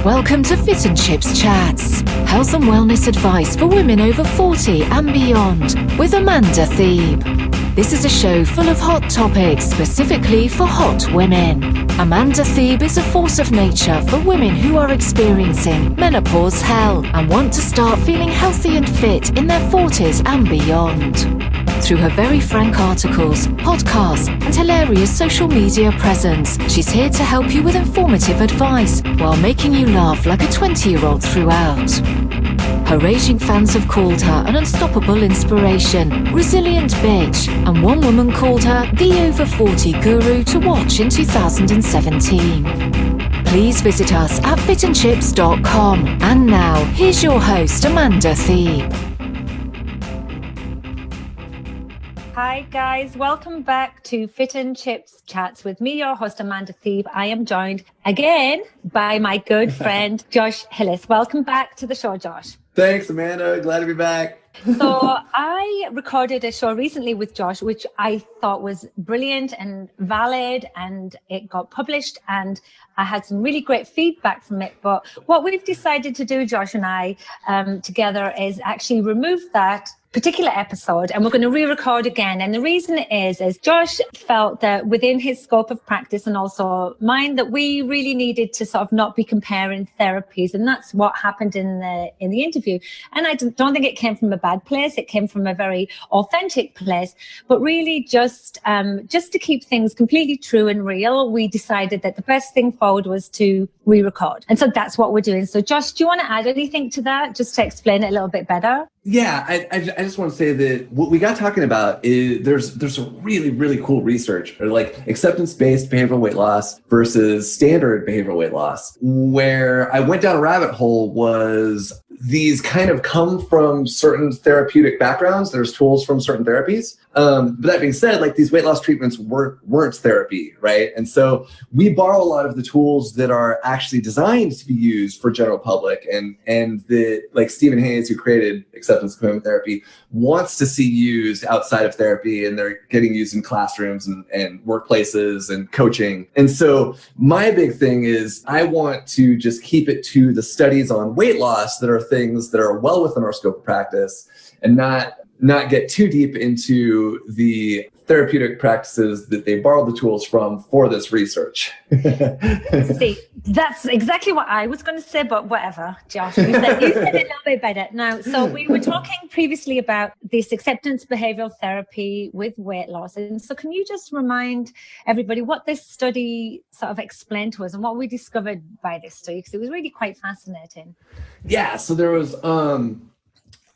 Welcome to Fit and Chips Chats, health and wellness advice for women over 40 and beyond, with Amanda Thebe. This is a show full of hot topics specifically for hot women. Amanda Thebe is a force of nature for women who are experiencing menopause hell and want to start feeling healthy and fit in their 40s and beyond. Through her very frank articles, podcasts, and hilarious social media presence, she's here to help you with informative advice while making you laugh like a 20-year-old throughout. Her raging fans have called her an unstoppable inspiration, resilient bitch, and one woman called her the over 40 guru to watch in 2017. Please visit us at fitandchips.com. And now, here's your host, Amanda Thebe. Hi guys, welcome back to Fit and Chips Chats with me, your host Amanda Thebe. I am joined again by my good friend Josh Hillis. Welcome back to the show, Josh. Thanks, Amanda. Glad to be back. So I recorded a show recently with Josh, which I thought was brilliant and valid, and it got published and I had some really great feedback from it. But what we've decided to do, Josh and I, together, is actually remove that particular episode and we're going to re-record again. And the reason is Josh felt that within his scope of practice and also mine, that we really needed to sort of not be comparing therapies, and that's what happened in the interview. And I don't think it came from a bad place. It came from a very authentic place, but really just to keep things completely true and real, we decided that the best thing forward was to re-record. And so that's what we're doing. So Josh, do you want to add anything to that just to explain it a little bit better? Yeah, I just want to say that what we got talking about is there's a really, really cool research, or like acceptance-based behavioral weight loss versus standard behavioral weight loss. Where I went down a rabbit hole was these kind of come from certain therapeutic backgrounds. There's tools from certain therapies. But that being said, like these weight loss treatments weren't therapy, right? And so we borrow a lot of the tools that are actually designed to be used for general public, and that like Stephen Hayes, who created acceptance commitment therapy, wants to see used outside of therapy, and they're getting used in classrooms and workplaces and coaching. And so my big thing is I want to just keep it to the studies on weight loss that are things that are well within our scope of practice, and not get too deep into the therapeutic practices that they borrowed the tools from for this research. See, that's exactly what I was going to say, but whatever, Josh, you said it a little bit better. Now, so we were talking previously about this acceptance behavioral therapy with weight loss. And so can you just remind everybody what this study sort of explained to us and what we discovered by this study? Because it was really quite fascinating. Yeah, so there was...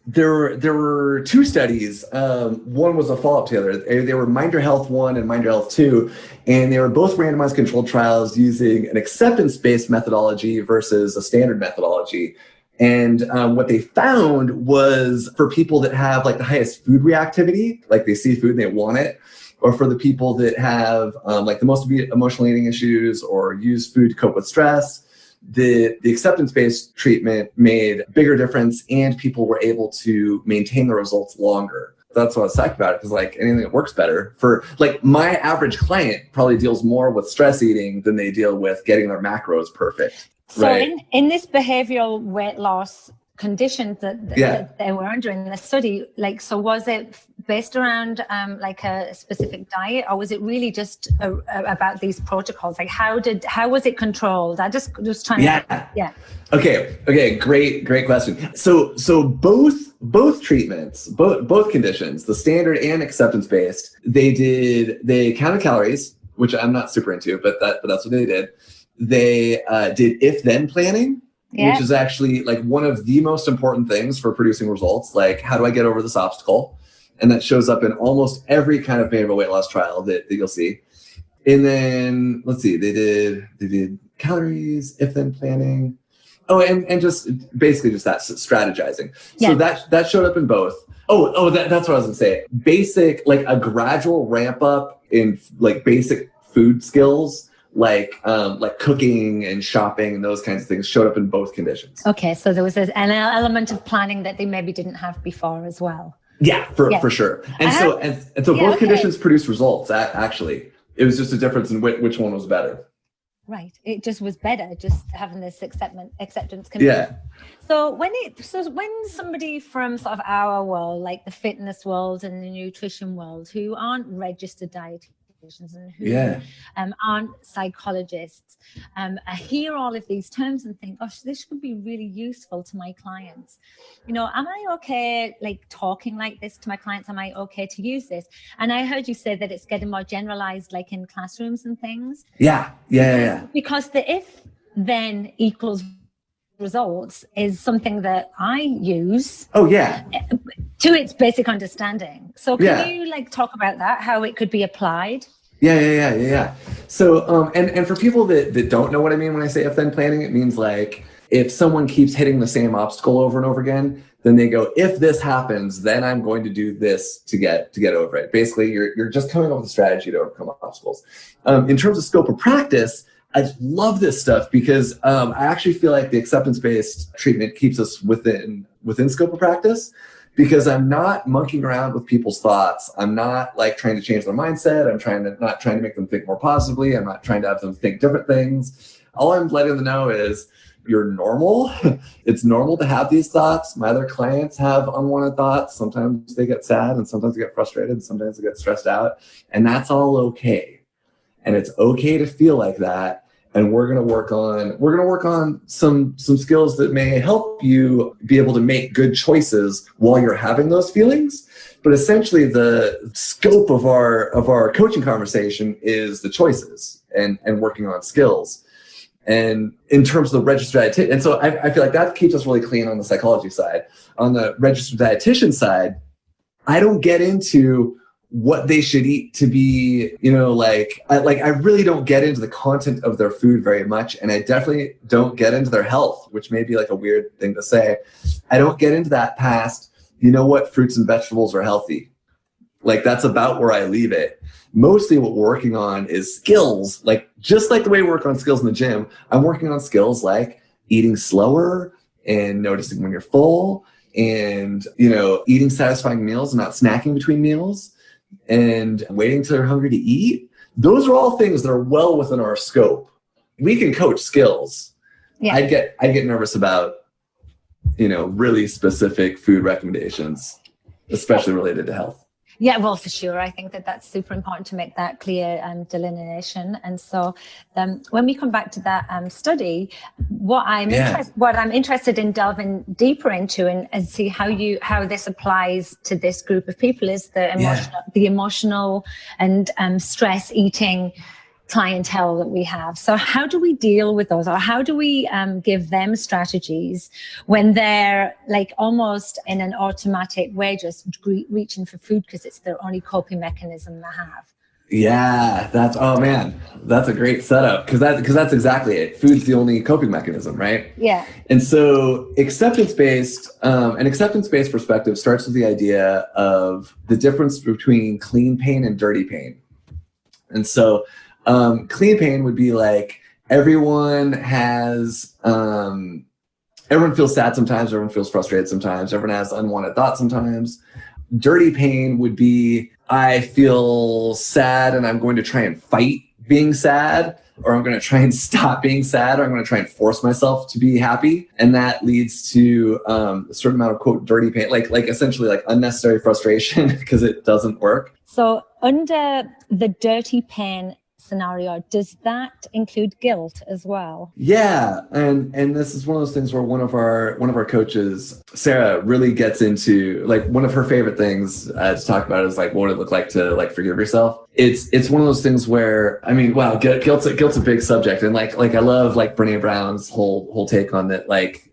There were two studies. One was a follow-up to the other. They were Mind Your Health 1 and Mind Your Health 2, and they were both randomized controlled trials using an acceptance-based methodology versus a standard methodology. And what they found was for people that have like the highest food reactivity, like they see food and they want it, or for the people that have like the most emotional eating issues or use food to cope with stress, the acceptance-based treatment made a bigger difference, and people were able to maintain the results longer. That's what I was psyched about it, because like anything that works better for like my average client probably deals more with stress eating than they deal with getting their macros perfect. So right? in this behavioral weight loss condition that they were under in the study, like, so was it based around like a specific diet, or was it really just about these protocols? Like how was it controlled? I just was trying to Okay, great question. So both treatments, both conditions, the standard and acceptance based, they counted calories, which I'm not super into, but that's what they did. They did if-then planning. Yeah. Which is actually like one of the most important things for producing results. Like, how do I get over this obstacle? And that shows up in almost every kind of behavioral weight loss trial that you'll see. And then let's see, they did calories, if-then planning. Oh, and just basically just that strategizing. Yeah. So that showed up in both. That's what I was gonna say. Basic, like a gradual ramp up in like basic food skills, like cooking and shopping and those kinds of things showed up in both conditions. Okay, so there was an element of planning that they maybe didn't have before as well. Yeah, for sure. And so both conditions produced results. Actually, it was just a difference in which one was better. Right. It just was better just having this acceptance. Yeah. So when somebody from sort of our world, like the fitness world and the nutrition world, who aren't registered dietitians and who aren't psychologists, I hear all of these terms and think, gosh, this could be really useful to my clients. You know, am I okay like talking like this to my clients? Am I okay to use this? And I heard you say that it's getting more generalized, like in classrooms and things. Yeah. Because the if then equals results is something that I use. Oh yeah. To its basic understanding. So can you like talk about that, how it could be applied? Yeah. So, and for people that don't know what I mean when I say if then planning, it means like if someone keeps hitting the same obstacle over and over again, then they go, if this happens, then I'm going to do this to get over it. Basically, you're just coming up with a strategy to overcome obstacles. In terms of scope of practice, I love this stuff because I actually feel like the acceptance-based treatment keeps us within scope of practice, because I'm not monkeying around with people's thoughts. I'm not like trying to change their mindset. I'm not trying to make them think more positively. I'm not trying to have them think different things. All I'm letting them know is you're normal. It's normal to have these thoughts. My other clients have unwanted thoughts. Sometimes they get sad and sometimes they get frustrated and sometimes they get stressed out. And that's all okay. And it's okay to feel like that. And we're going to work on some skills that may help you be able to make good choices while you're having those feelings. But essentially the scope of our coaching conversation is the choices and working on skills. And in terms of the registered dietitian, and so I feel like that keeps us really clean on the psychology side. On the registered dietitian side, I don't get into what they should eat to be, you know, I really don't get into the content of their food very much. And I definitely don't get into their health, which may be like a weird thing to say. I don't get into that past, you know what, fruits and vegetables are healthy. Like that's about where I leave it. Mostly what we're working on is skills, like just like the way we work on skills in the gym, I'm working on skills like eating slower and noticing when you're full and, you know, eating satisfying meals and not snacking between meals and waiting till you're hungry to eat. Those are all things that are well within our scope. We can coach skills. Yeah. I get nervous about, you know, really specific food recommendations, especially related to health. Yeah, well, for sure. I think that's super important to make that clear delineation. And so when we come back to that study, what I'm interested in delving deeper into and see how this applies to this group of people is the emotional and stress eating clientele that we have. So how do we deal with those, or how do we give them strategies when they're like almost in an automatic way just reaching for food because it's their only coping mechanism they have? Yeah, that's a great setup because that's exactly it. Food's the only coping mechanism, right? Yeah. And so an acceptance-based perspective starts with the idea of the difference between clean pain and dirty pain. And so clean pain would be like everyone feels sad sometimes, everyone feels frustrated sometimes, everyone has unwanted thoughts sometimes. Dirty pain would be I feel sad and I'm going to try and fight being sad, or I'm going to try and stop being sad, or I'm going to try and force myself to be happy. And that leads to a certain amount of quote dirty pain, like essentially like unnecessary frustration because it doesn't work. So under the dirty pain scenario, does that include guilt as well? Yeah, and this is one of those things where one of our coaches, Sarah, really gets into, like, one of her favorite things to talk about is like what would it look like to like forgive yourself. It's one of those things where, I mean, wow, guilt's a big subject, and like I love like Brené Brown's whole take on that. Like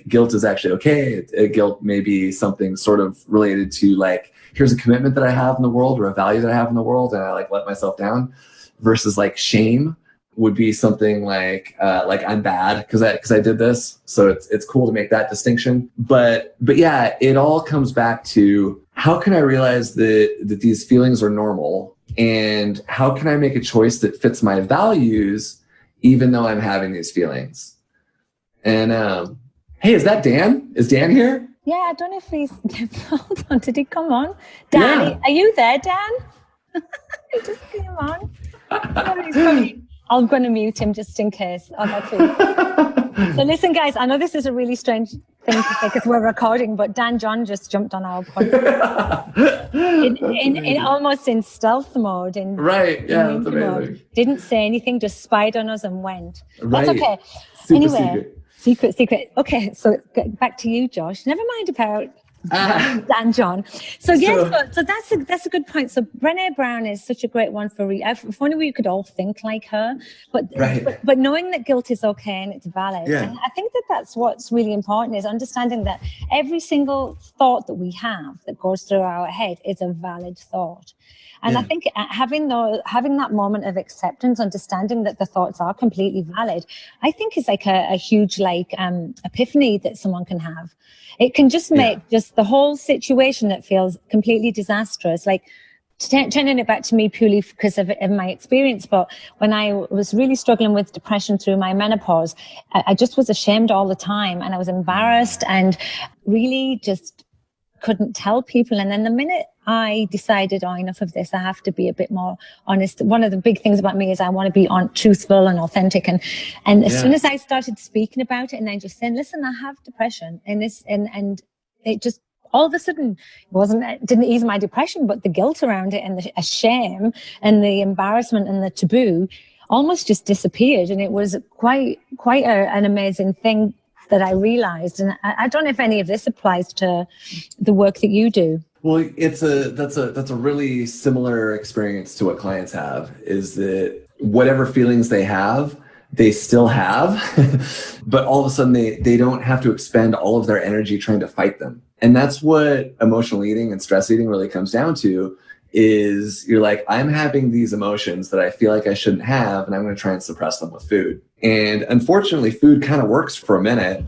guilt is actually okay. Guilt may be something sort of related to like, here's a commitment that I have in the world or a value that I have in the world, and I like let myself down. Versus like shame would be something like I'm bad because I did this. So it's cool to make that distinction. But yeah, it all comes back to how can I realize that these feelings are normal, and how can I make a choice that fits my values even though I'm having these feelings. And hey, is that Dan? Is Dan here? Yeah, I don't know if he's hold on, did he come on? Dan, yeah. Are you there, Dan? He just came on. I'm going to mute him just in case. Oh, that's it. So listen, guys, I know this is a really strange thing to say because we're recording, but Dan John just jumped on our podcast in almost in stealth mode. Right. Yeah, that's amazing. Mode. Didn't say anything, just spied on us and went. Right. That's okay. Super secret. Okay, so back to you, Josh. Never mind about Dan John. So yes, so that's a good point. So Brené Brown is such a great one for if only we could all think like her. But knowing that guilt is okay and it's valid. Yeah. And I think that's what's really important, is understanding that every single thought that we have that goes through our head is a valid thought. And I think having that moment of acceptance, understanding that the thoughts are completely valid, I think is like a huge epiphany that someone can have. It can just make just the whole situation that feels completely disastrous, like turning it back to me purely because of my experience. But when I was really struggling with depression through my menopause, I just was ashamed all the time, and I was embarrassed and really just couldn't tell people. And then the minute I decided, enough of this, I have to be a bit more honest. One of the big things about me is I want to be truthful and authentic. And as soon as I started speaking about it and then just saying, listen, I have depression, and it just all of a sudden didn't ease my depression, but the guilt around it and the shame and the embarrassment and the taboo almost just disappeared. And it was quite an amazing thing that I realized. And I don't know if any of this applies to the work that you do. Well, that's a really similar experience to what clients have, is that whatever feelings they have, they still have, but all of a sudden they don't have to expend all of their energy trying to fight them. And that's what emotional eating and stress eating really comes down to, is you're like, I'm having these emotions that I feel like I shouldn't have, and I'm going to try and suppress them with food. And unfortunately, food kind of works for a minute.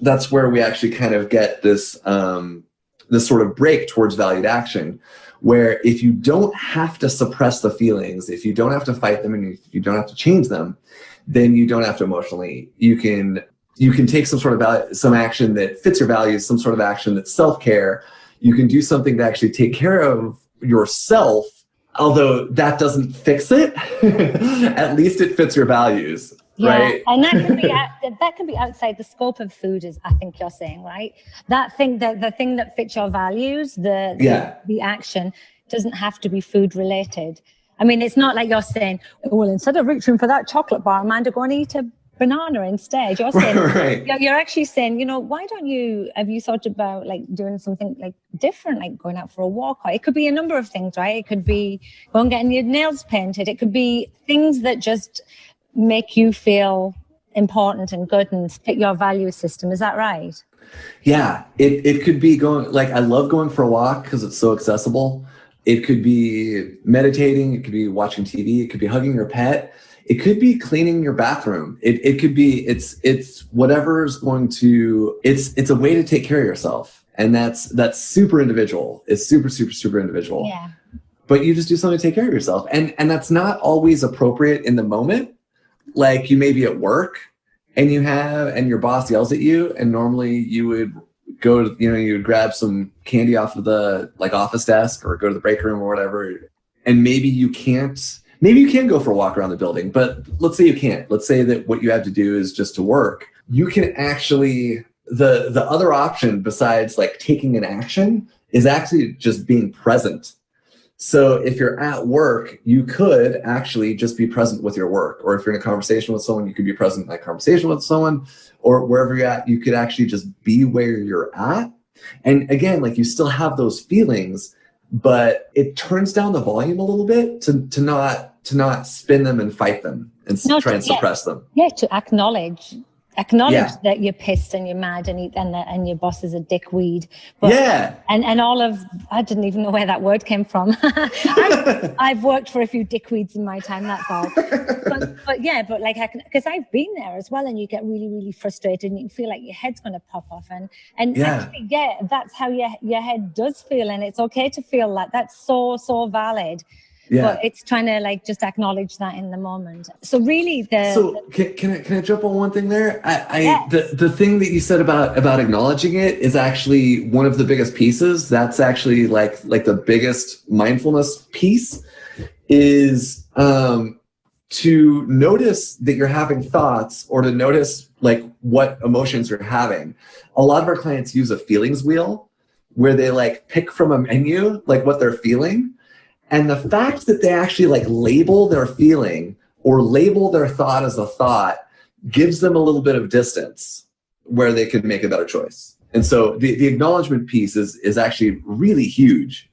That's where we actually kind of get this sort of break towards valued action, where if you don't have to suppress the feelings, if you don't have to fight them, and if you don't have to change them, then you don't have to emotionally eat. You can take some action that fits your values, some sort of action that's self-care. You can do something to actually take care of yourself, although that doesn't fix it. At least it fits your values, right? And that can be outside the scope of food, is I think you're saying, right? The thing that fits your values, the action doesn't have to be food related. I mean, it's not like you're saying, well, instead of reaching for that chocolate bar, Amanda, go and eat a banana instead. You're saying, right. You're actually saying, why don't have you thought about like doing something like different, like going out for a walk? Or it could be a number of things, right? It could be going getting your nails painted. It could be things that just make you feel important and good and fit your value system. Is that right? Yeah, it could be going, like, I love going for a walk because it's so accessible. It could be meditating. It could be watching TV. It could be hugging your pet. It could be cleaning your bathroom. It could be, it's whatever's going to, it's a way to take care of yourself. And that's super individual. It's super, super, super individual. Yeah. But you just do something to take care of yourself. And that's not always appropriate in the moment. Like, you may be at work and your boss yells at you, and normally you would go to, you would grab some candy off of the office desk or go to the break room or whatever. And maybe you can go for a walk around the building, but let's say you can't. Let's say that what you have to do is just to work. You can actually, the other option besides like taking an action is actually just being present. So if you're at work, you could actually just be present with your work. Or if you're in a conversation with someone, you could be present in that conversation with someone, or wherever you're at, you could actually just be where you're at. And again, like, you still have those feelings, but it turns down the volume a little bit to not spin them and fight them and try and suppress them. Yeah, to acknowledge that you're pissed and you're mad and your boss is a dickweed. But, and all of, I didn't even know where that word came from. I've worked for a few dickweeds in my time, that's all. But like, because I've been there as well, and you get really, really frustrated and you feel like your head's going to pop off. And actually, that's how your head does feel. And it's okay to feel that. That's so, so valid. Yeah. But it's trying to like just acknowledge that in the moment. So really, can I jump on one thing there? The thing that you said about acknowledging it is actually one of the biggest pieces. That's actually like the biggest mindfulness piece is to notice that you're having thoughts or to notice like what emotions you're having. A lot of our clients use a feelings wheel where they like pick from a menu, like what they're feeling. And the fact that they actually like label their feeling or label their thought as a thought gives them a little bit of distance where they can make a better choice. And so the acknowledgement piece is actually really huge.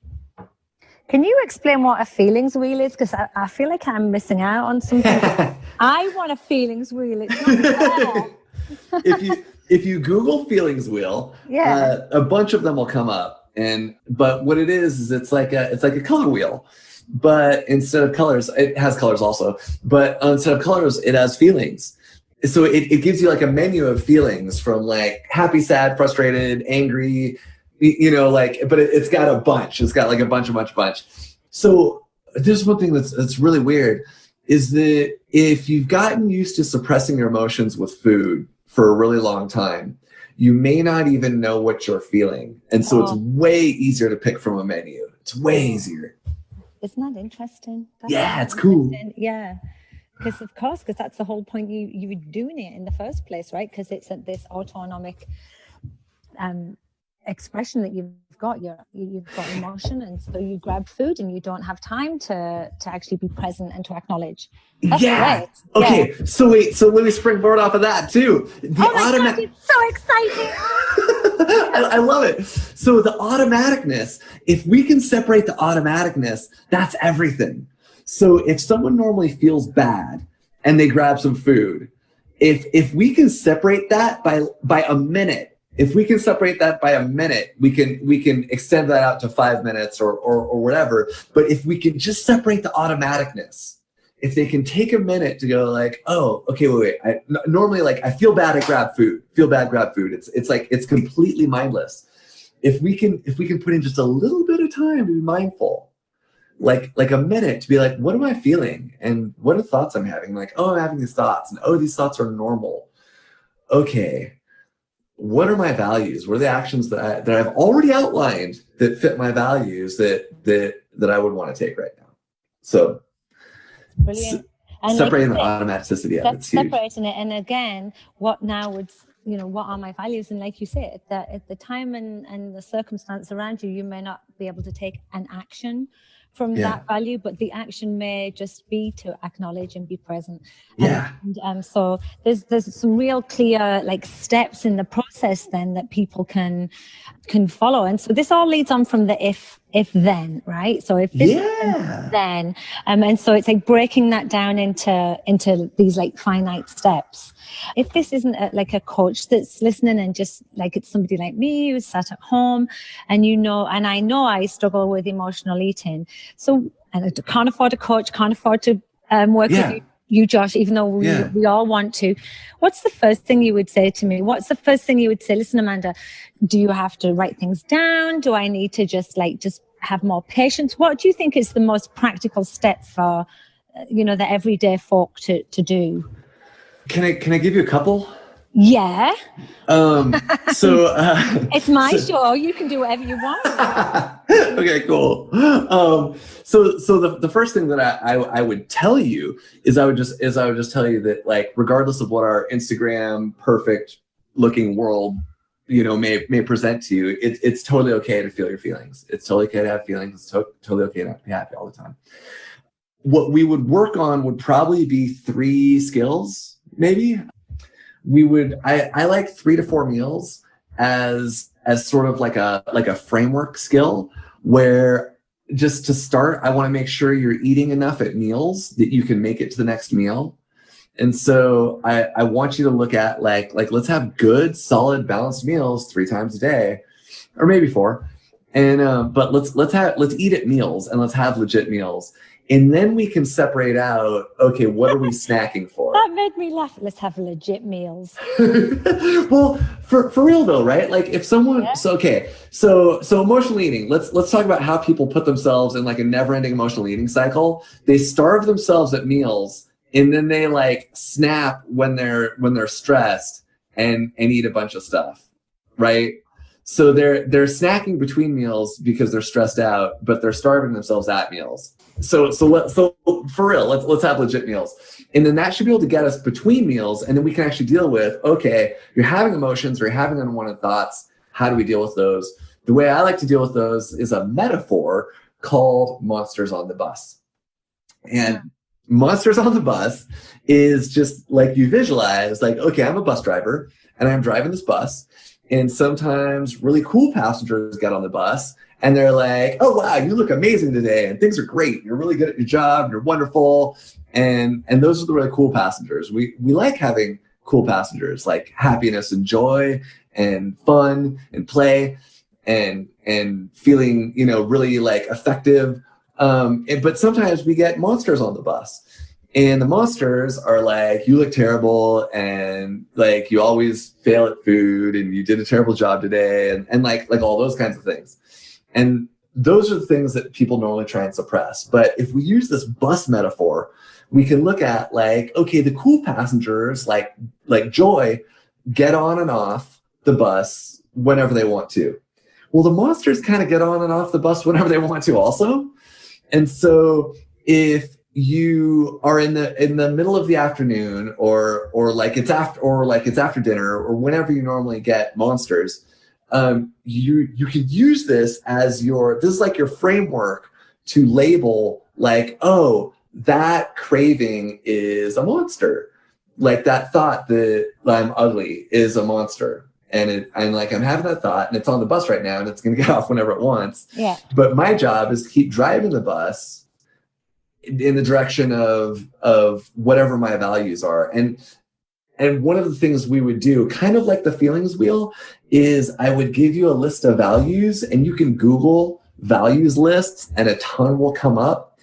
Can you explain what a feelings wheel is? Because I feel like I'm missing out on something. I want a feelings wheel. It's not there. If you Google feelings wheel, a bunch of them will come up. But what it is it's like a color wheel. But instead of colors, it has colors also. But instead of colors, it has feelings. So it gives you like a menu of feelings from like happy, sad, frustrated, angry, but it's got a bunch. It's got like a bunch. So there's one thing that's really weird is that if you've gotten used to suppressing your emotions with food for a really long time, you may not even know what you're feeling. And so it's way easier to pick from a menu. It's way easier. Isn't that interesting? It's cool. Yeah. Because that's the whole point you were doing it in the first place, right? Because it's this autonomic expression that you've got emotion, and so you grab food and you don't have time to actually be present and to acknowledge. That's great. Okay. Yeah. So let me springboard off of that too. God, it's so exciting. I love it. So the automaticness, if we can separate the automaticness, that's everything. So if someone normally feels bad and they grab some food, if we can separate that by a minute, we can extend that out to 5 minutes or whatever. But if we can just separate the automaticness, if they can take a minute to go like, oh, okay, wait. Normally like I feel bad, I grab food. It's like it's completely mindless. If we can put in just a little bit of time to be mindful, like a minute to be like, what am I feeling? And what are thoughts I'm having? Like, oh, I'm having these thoughts, and oh, these thoughts are normal. Okay. What are my values? What are the actions that I've already outlined that fit my values that I would want to take right now? So brilliant. And separating the automaticity of it's huge. Separating it, and again, what are my values? And like you said, that at the time and the circumstance around you, you may not be able to take an action from that value, but the action may just be to acknowledge and be present. And so there's some real clear like steps in the process then that people can follow. And so this all leads on from the if then, right? So if this then, and so it's like breaking that down into these like finite steps. If this isn't like a coach that's listening and just like it's somebody like me who's sat at home and I know I struggle with emotional eating. So, and I can't afford a coach, can't afford to work with you, Josh, even though we all want to. What's the first thing you would say to me? What's the first thing you would say? Listen, Amanda, do you have to write things down? Do I need to just have more patience? What do you think is the most practical step for, the everyday folk to do? Can I give you a couple? Yeah. So it's my show. You can do whatever you want. Okay, cool. So the first thing that I would tell you is I would just tell you that like regardless of what our Instagram perfect looking world may present to you, it's totally okay to feel your feelings. It's totally okay to have feelings. It's totally okay not to be happy all the time. What we would work on would probably be 3 skills. Maybe I like 3 to 4 meals as sort of like a framework skill where just to start, I want to make sure you're eating enough at meals that you can make it to the next meal. And so I want you to look at like let's have good, solid, balanced meals 3 times a day, or maybe 4. And but let's eat at meals and let's have legit meals. And then we can separate out, okay, what are we snacking for? That made me laugh. Let's have legit meals. Well, for real though, right? Like if someone, so emotional eating, let's talk about how people put themselves in like a never ending emotional eating cycle. They starve themselves at meals and then they like snap when they're stressed and eat a bunch of stuff, right? So they're snacking between meals because they're stressed out, but they're starving themselves at meals. So for real, let's have legit meals. And then that should be able to get us between meals, and then we can actually deal with, okay, you're having emotions or you're having unwanted thoughts. How do we deal with those? The way I like to deal with those is a metaphor called monsters on the bus. And monsters on the bus is just like you visualize, like, okay, I'm a bus driver and I'm driving this bus. And sometimes really cool passengers get on the bus and they're like, oh, wow, you look amazing today. And things are great. You're really good at your job. You're wonderful. And those are the really cool passengers. We like having cool passengers, like happiness and joy and fun and play and feeling, really like effective. But sometimes we get monsters on the bus, and the monsters are like, you look terrible, and like you always fail at food, and you did a terrible job today, and like all those kinds of things. And those are the things that people normally try and suppress. But if we use this bus metaphor, we can look at like, okay, the cool passengers like Joy get on and off the bus whenever they want to. Well, the monsters kind of get on and off the bus whenever they want to also. And so if you are in the middle of the afternoon or like it's after dinner or whenever you normally get monsters, you could use this as this is like your framework to label like, oh, that craving is a monster. Like that thought that I'm ugly is a monster. And I'm having that thought and it's on the bus right now and it's going to get off whenever it wants. Yeah. But my job is to keep driving the bus in the direction of whatever my values are. And one of the things we would do, kind of like the feelings wheel, is I would give you a list of values and you can Google values lists and a ton will come up.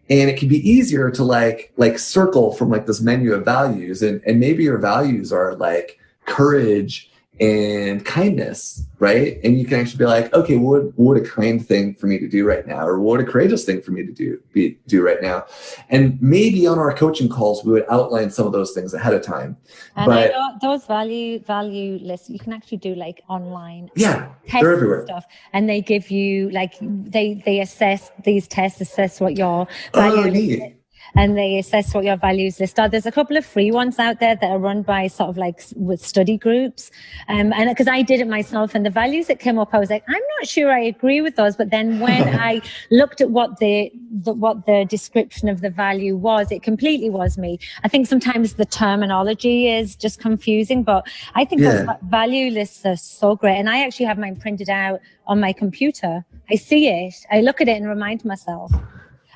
And it can be easier to like circle from like this menu of values. And maybe your values are like courage and kindness, right? And you can actually be like, okay, what would a kind thing for me to do right now? Or what would a courageous thing for me to do right now? And maybe on our coaching calls, we would outline some of those things ahead of time. And but I know those value lists, you can actually do like online. Yeah, they're everywhere. Stuff, and they give you like, they assess, these tests assess what your value list is. And they assess what your values list are. There's a couple of free ones out there that are run by sort of like with study groups. And because I did it myself, and the values that came up, I was like, I'm not sure I agree with those. But then when I looked at what the description of the value was, it completely was me. I think sometimes the terminology is just confusing, but I think those value lists are so great. And I actually have mine printed out on my computer. I see it, I look at it and remind myself.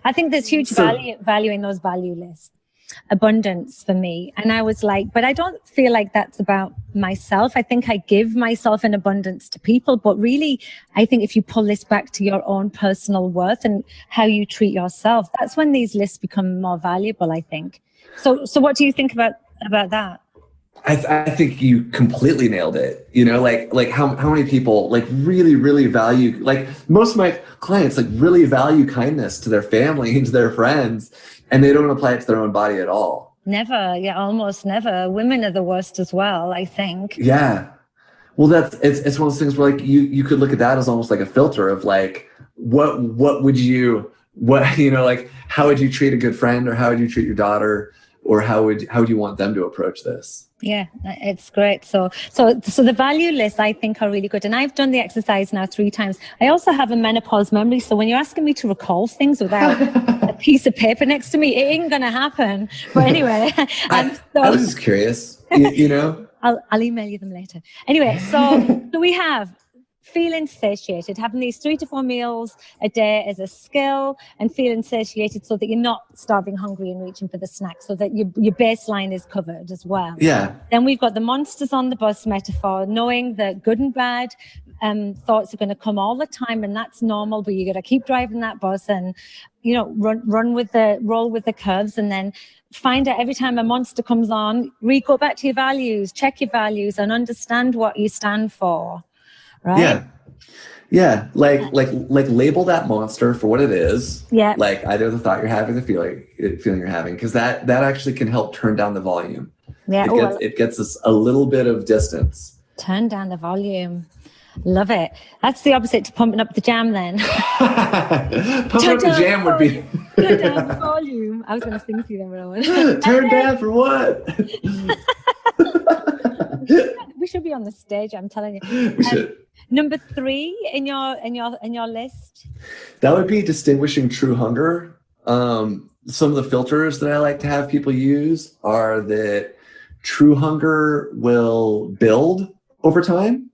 I think there's huge value in those value lists. Abundance for me. And I was like, but I don't feel like that's about myself. I think I give myself an abundance to people. But really, I think if you pull this back to your own personal worth and how you treat yourself, that's when these lists become more valuable, I think. So what do you think about that? I think you completely nailed it. Like how many people like really, really value, like most of my clients like really value kindness to their family and to their friends, and they don't apply it to their own body at all. Never. Yeah, almost never. Women are the worst as well, I think. Yeah. Well, it's one of those things where like you could look at that as almost like a filter of like, what would you, like how would you treat a good friend, or how would you treat your daughter, or how would you want them to approach this? Yeah, it's great. So the value lists, I think, are really good. And I've done the exercise now 3 times. I also have a menopause memory. So when you're asking me to recall things without a piece of paper next to me, it ain't going to happen. But anyway. I was just curious, I'll email you them later. Anyway, so we have feeling satiated, having these 3 to 4 meals a day as a skill, and feeling satiated so that you're not starving, hungry, and reaching for the snack, so that your baseline is covered as well. Yeah. Then we've got the monsters on the bus metaphor, knowing that good and bad thoughts are going to come all the time, and that's normal. But you got to keep driving that bus, and roll with the curves, and then find out every time a monster comes on, go back to your values, check your values, and understand what you stand for. Right? Yeah. Like label that monster for what it is. Yeah. Like either the thought you're having, the feeling you're having, because that actually can help turn down the volume. Yeah. It gets us a little bit of distance. Turn down the volume. Love it. That's the opposite to pumping up the jam then. Pumping up the jam would be... Turn down the volume. I was going to sing to you then, Rowan. Turn down for what? We should be on the stage, I'm telling you. We should. Number 3 in your list? That would be distinguishing true hunger. Some of the filters that I like to have people use are that true hunger will build over time,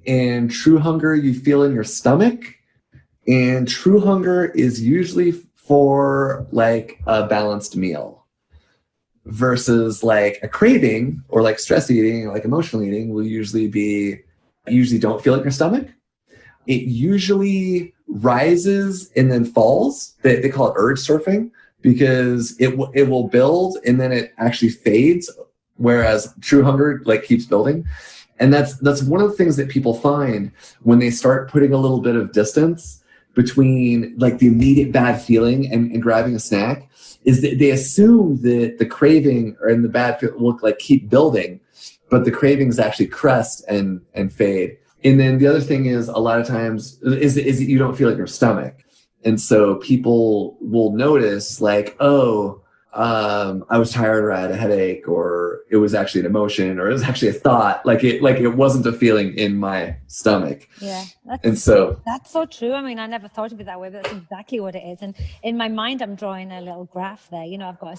and true hunger you feel in your stomach, and true hunger is usually for like a balanced meal, versus like a craving or like stress eating or like emotional eating will usually don't feel it in your stomach. It usually rises and then falls. They call it urge surfing, because it will build and then it actually fades, whereas true hunger like keeps building. And that's one of the things that people find when they start putting a little bit of distance between like the immediate bad feeling and grabbing a snack, is that they assume that the craving and the bad feel will like keep building, but the cravings actually crest and fade. And then the other thing is, a lot of times is that you don't feel it in your stomach. And so people will notice like, I was tired, or I had a headache, or it was actually an emotion, or it was actually a thought. Like it wasn't a feeling in my stomach. Yeah. That's so true. I mean, I never thought of it that way, but that's exactly what it is. And in my mind, I'm drawing a little graph there. You know, I've got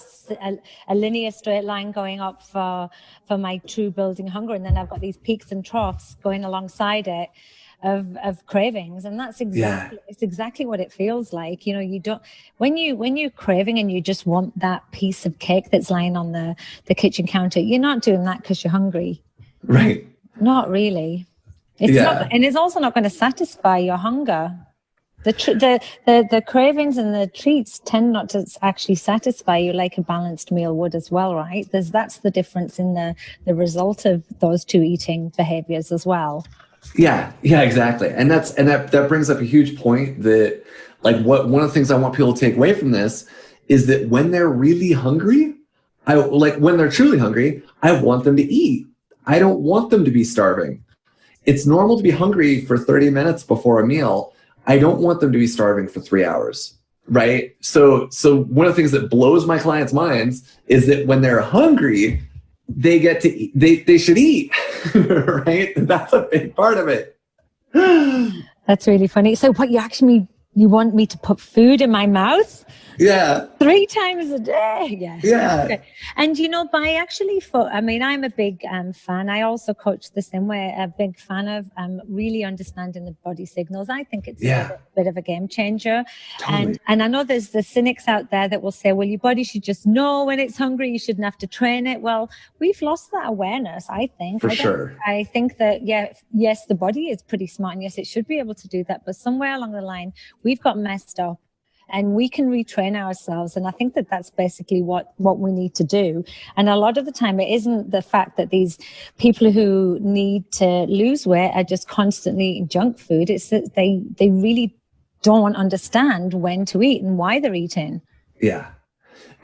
a linear straight line going up for my true building hunger. And then I've got these peaks and troughs going alongside it of cravings. And that's it's exactly what it feels like. You know, you don't, when you're craving and you just want that piece of cake that's lying on the kitchen counter, you're not doing that because you're hungry. Right. Not really. It's not, and it's also not going to satisfy your hunger. The cravings and the treats tend not to actually satisfy you like a balanced meal would as well, right? That's the difference in the result of those two eating behaviors as well. Yeah, exactly. And that brings up a huge point, that like one of the things I want people to take away from this is that when they're really hungry, when they're truly hungry, I want them to eat. I don't want them to be starving. It's normal to be hungry for 30 minutes before a meal. I don't want them to be starving for 3 hours, right? So one of the things that blows my clients' minds is that when they're hungry, they get to eat, they should eat, right? That's a big part of it. That's really funny. So what you want me to put food in my mouth? Yeah. 3 times a day. Yeah. Yeah. Okay. And I'm a big fan. I also coach the same way, a big fan of really understanding the body signals. I think it's a bit of a game changer. Totally. And I know there's the cynics out there that will say, well, your body should just know when it's hungry. You shouldn't have to train it. Well, we've lost that awareness, I think. For sure. I think that, yes, the body is pretty smart, and yes, it should be able to do that. But somewhere along the line, we've got messed up. And we can retrain ourselves. And I think that that's basically what we need to do. And a lot of the time, it isn't the fact that these people who need to lose weight are just constantly eating junk food. It's that they really don't understand when to eat and why they're eating. Yeah.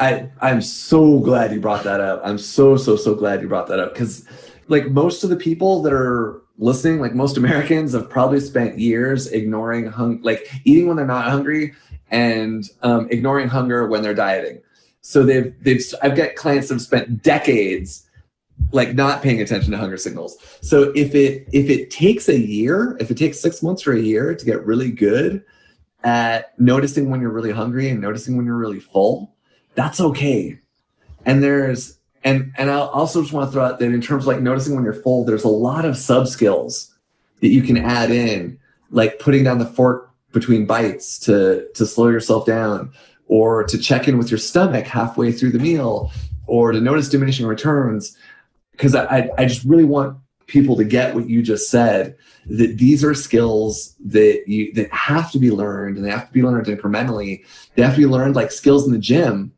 I'm so glad you brought that up. I'm so glad you brought that up. Because like most of the people that are listening, like most Americans have probably spent years ignoring eating when they're not hungry, and ignoring hunger when they're dieting. So I've got clients that have spent decades like not paying attention to hunger signals. So if it takes a year, if it takes 6 months or a year to get really good at noticing when you're really hungry and noticing when you're really full, that's okay. And I'll also just want to throw out that in terms of like noticing when you're full, there's a lot of sub skills that you can add in, like putting down the fork between bites to slow yourself down, or to check in with your stomach halfway through the meal, or to notice diminishing returns. Because I just really want people to get what you just said, that these are skills that have to be learned, and they have to be learned incrementally. They have to be learned like skills in the gym.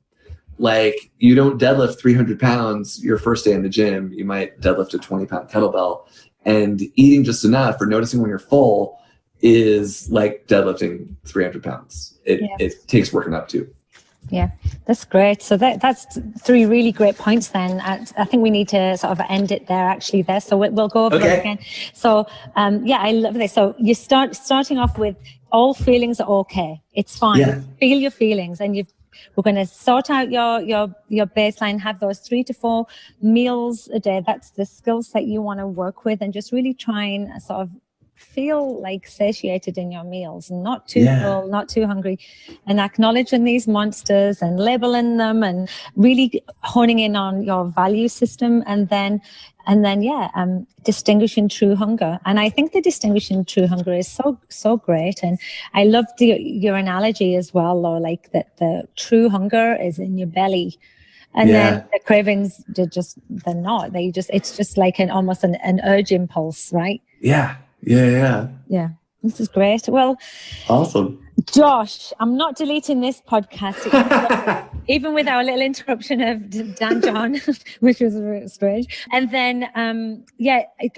Like you don't deadlift 300 pounds your first day in the gym. You might deadlift a 20-pound kettlebell, and eating just enough or noticing when you're full is like deadlifting 300 pounds. It takes working up to. Yeah, that's great. So that's three really great points then. I think we need to sort of end it there actually there. So we'll go over it again. So I love this. So you starting off with all feelings are okay. It's fine. Yeah. Feel your feelings, and we're going to sort out your baseline, have those 3 to 4 meals a day. That's the skills that you want to work with, and just really try and sort of feel like satiated in your meals, not too full, not too hungry, and acknowledging these monsters and labeling them and really honing in on your value system, and then distinguishing true hunger. And I think the distinguishing true hunger is so great. And I loved your analogy as well, Laura, like that the true hunger is in your belly. And then the cravings, they're not. It's just like almost an urge impulse, right? Yeah. This is great. Well, awesome. Josh, I'm not deleting this podcast, even with our little interruption of Dan John, which was strange. And then,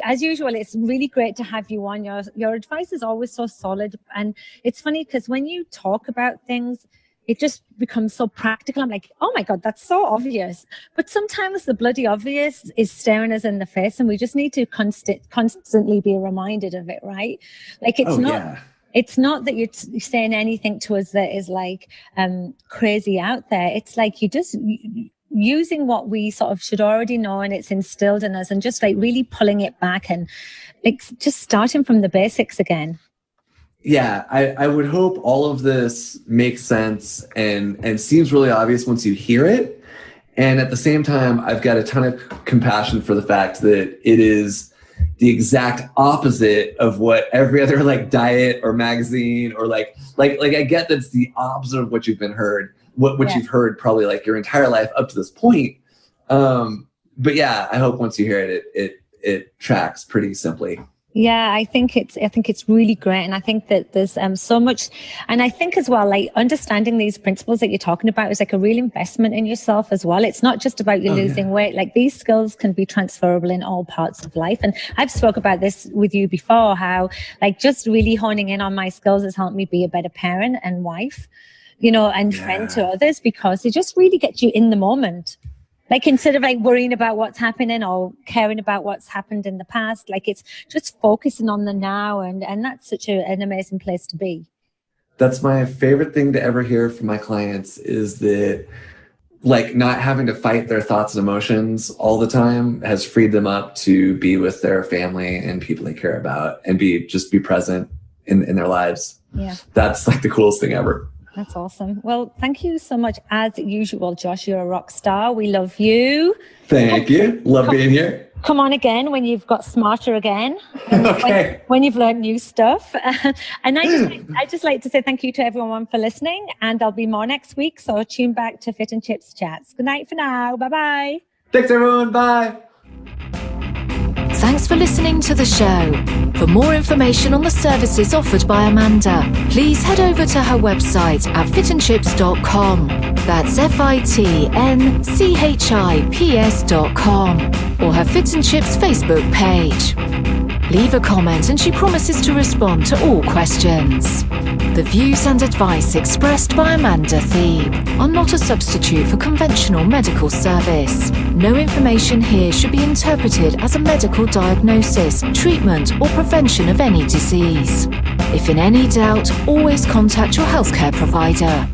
as usual, it's really great to have you on. Your advice is always so solid. And it's funny because when you talk about things, it just becomes so practical. I'm like, oh my God, that's so obvious. But sometimes the bloody obvious is staring us in the face, and we just need to constantly be reminded of it, right? Like it's not that you're saying anything to us that is like crazy out there. It's like you just using what we sort of should already know, and it's instilled in us, and just like really pulling it back and like just starting from the basics again. Yeah, I would hope all of this makes sense and seems really obvious once you hear it. And at the same time, I've got a ton of compassion for the fact that it is the exact opposite of what every other like diet or magazine or like I get that it's the opposite of what you've been heard, what you've heard probably like your entire life up to this point. But yeah, I hope once you hear it, it tracks pretty simply. Yeah, I think it's really great. And I think that there's so much, and I think as well, like understanding these principles that you're talking about is like a real investment in yourself as well. It's not just about you losing weight. Like these skills can be transferable in all parts of life. And I've spoke about this with you before, how like just really honing in on my skills has helped me be a better parent and wife, and friend to others, because it just really gets you in the moment. Like instead of like worrying about what's happening or caring about what's happened in the past, like it's just focusing on the now, and that's such an amazing place to be. That's my favorite thing to ever hear from my clients, is that like not having to fight their thoughts and emotions all the time has freed them up to be with their family and people they care about and be present in their lives. Yeah. That's like the coolest thing ever. That's awesome. Well, thank you so much. As usual, Josh, you're a rock star. We love you. Thank you. Love being here. Come on again when you've got smarter again. Okay. When you've learned new stuff. And I just like to say thank you to everyone for listening. And there'll be more next week. So tune back to Fit and Chips Chats. Good night for now. Bye-bye. Thanks, everyone. Bye. Thanks for listening to the show. For more information on the services offered by Amanda, please head over to her website at fitandchips.com. That's fitnchips.com, or her Fit and Chips Facebook page. Leave a comment and she promises to respond to all questions. The views and advice expressed by Amanda Thebe are not a substitute for conventional medical service. No information here should be interpreted as a medical diagnosis, treatment, or prevention of any disease. If in any doubt, always contact your healthcare provider.